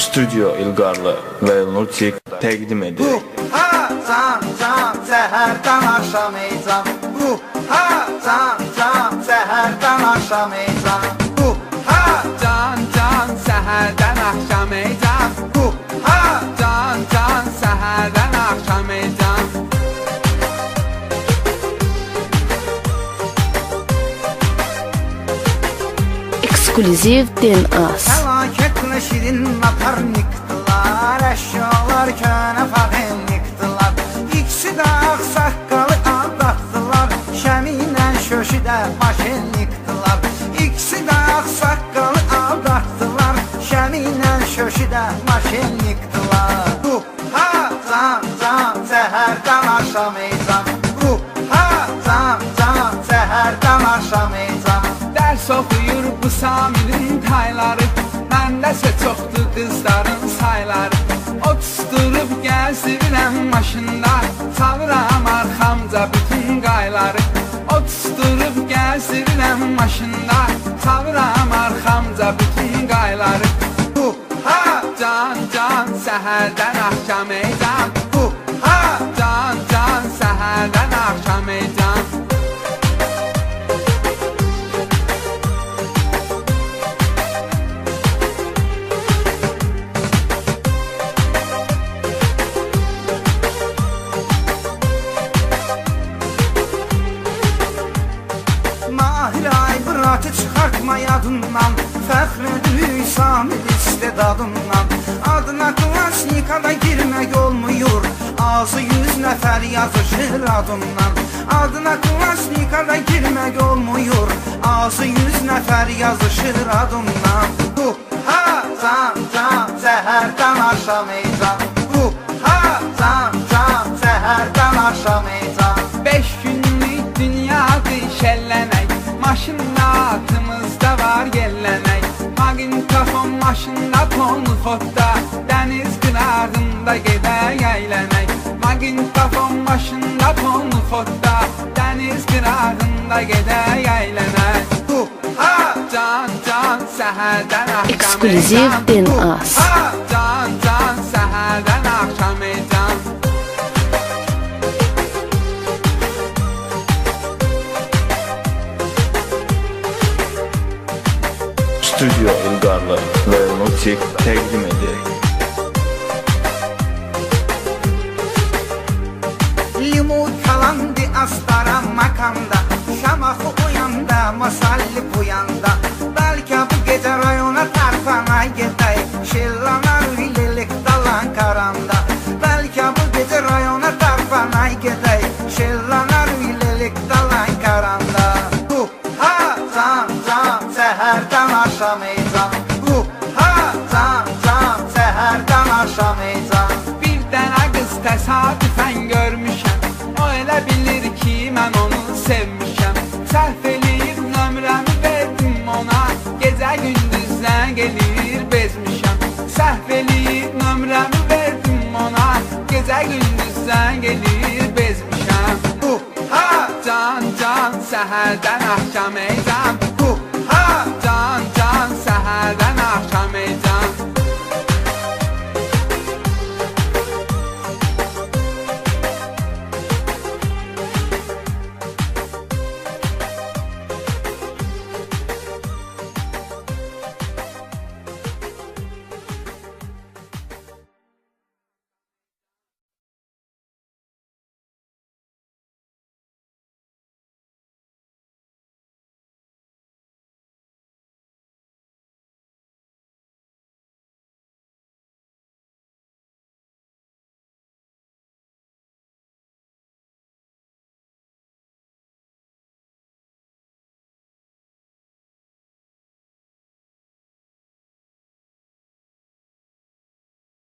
Stüdyo İlqarlı və Nurçik təqdim edir. Ha can can səhərdən axşam ey can. Ha can can səhərdən axşam ey can. Ha Can can səhərdən axşam ey can. ha Can can səhərdən axşam ey can. Ekskluziv DNAs. fəlakətlə şirin natar niktılar. Əşyalar könə fəxin niktılar. İkisi də ağsaqqalı aldatdılar. Şəminlə şöşü də maşin niktılar. İkisi də ağsaqqalı aldatdılar. Şəminlə şöşü də maşin niktılar. Ha can can səhərdən axşam ey can. Ha can can səhərdən axşam ey can. Dərs oxuyur bu Samirin tayları. Məndəsə çoxdur qızların sayları. O tutturub gəzdirirəm maşında. Salıram arxamca bütün qayları. O tutturub gəzdirirəm maşında. Salıram arxamca bütün qayları. Ha Can can səhərdən axşam ey can. ha Can can səhərdən axşam ey can. Mahir Aybıratı çıxartma yadından. Fəxrədir Hüsamil istedadından. Adına klassikada girmək olmuyor. Azı 100 nəfər yazışır adından. Adına klassikada girmək olmuyor. Azı 100 nəfər yazışır adından. Ha can can səhərdən axşam ey can. Ha can can səhərdən axşam ey can. 5 günlük dünyadır şəllənək. Maşında atımızda var yellənək. Maqintafon maşında tonlu xodda. Dəniz qırağında gedək əylənək. Maqintafon maşında tonlu xodda. Dəniz qırağında gedək əylənək. Ha Can can səhərdən axşam ey Ekskluziv can. DNAs. Ha Can can səhərdən axşam ey can. Stüdyo İlqarlı və Nurçik təqdim edir. Limon kalandı astara makanda. Şamaxı uyanda, masalli buyanda. Bəlkə bu gecə rayona tarpana gedək. Şillanar üylelik dalan karanda. Bəlkə bu gecə rayona tarpana gedək. Şillanar üylelik dalan karanda. Ha can can səhərdən axşam ey can. Ha can can səhərdən axşam ey can. Bir dənə qız təsadüfən görmüşəm. O elə bilir ki, mən onu sevmişəm. Səhv eləyib nömrəmi verdim ona. Gecə gündüz zəng eləyir bezmişəm. Səhv eləyib nömrəmi verdim ona. Gecə gündüz zəng eləyir bezmişəm. Ha Can can səhərdən axşam ey can.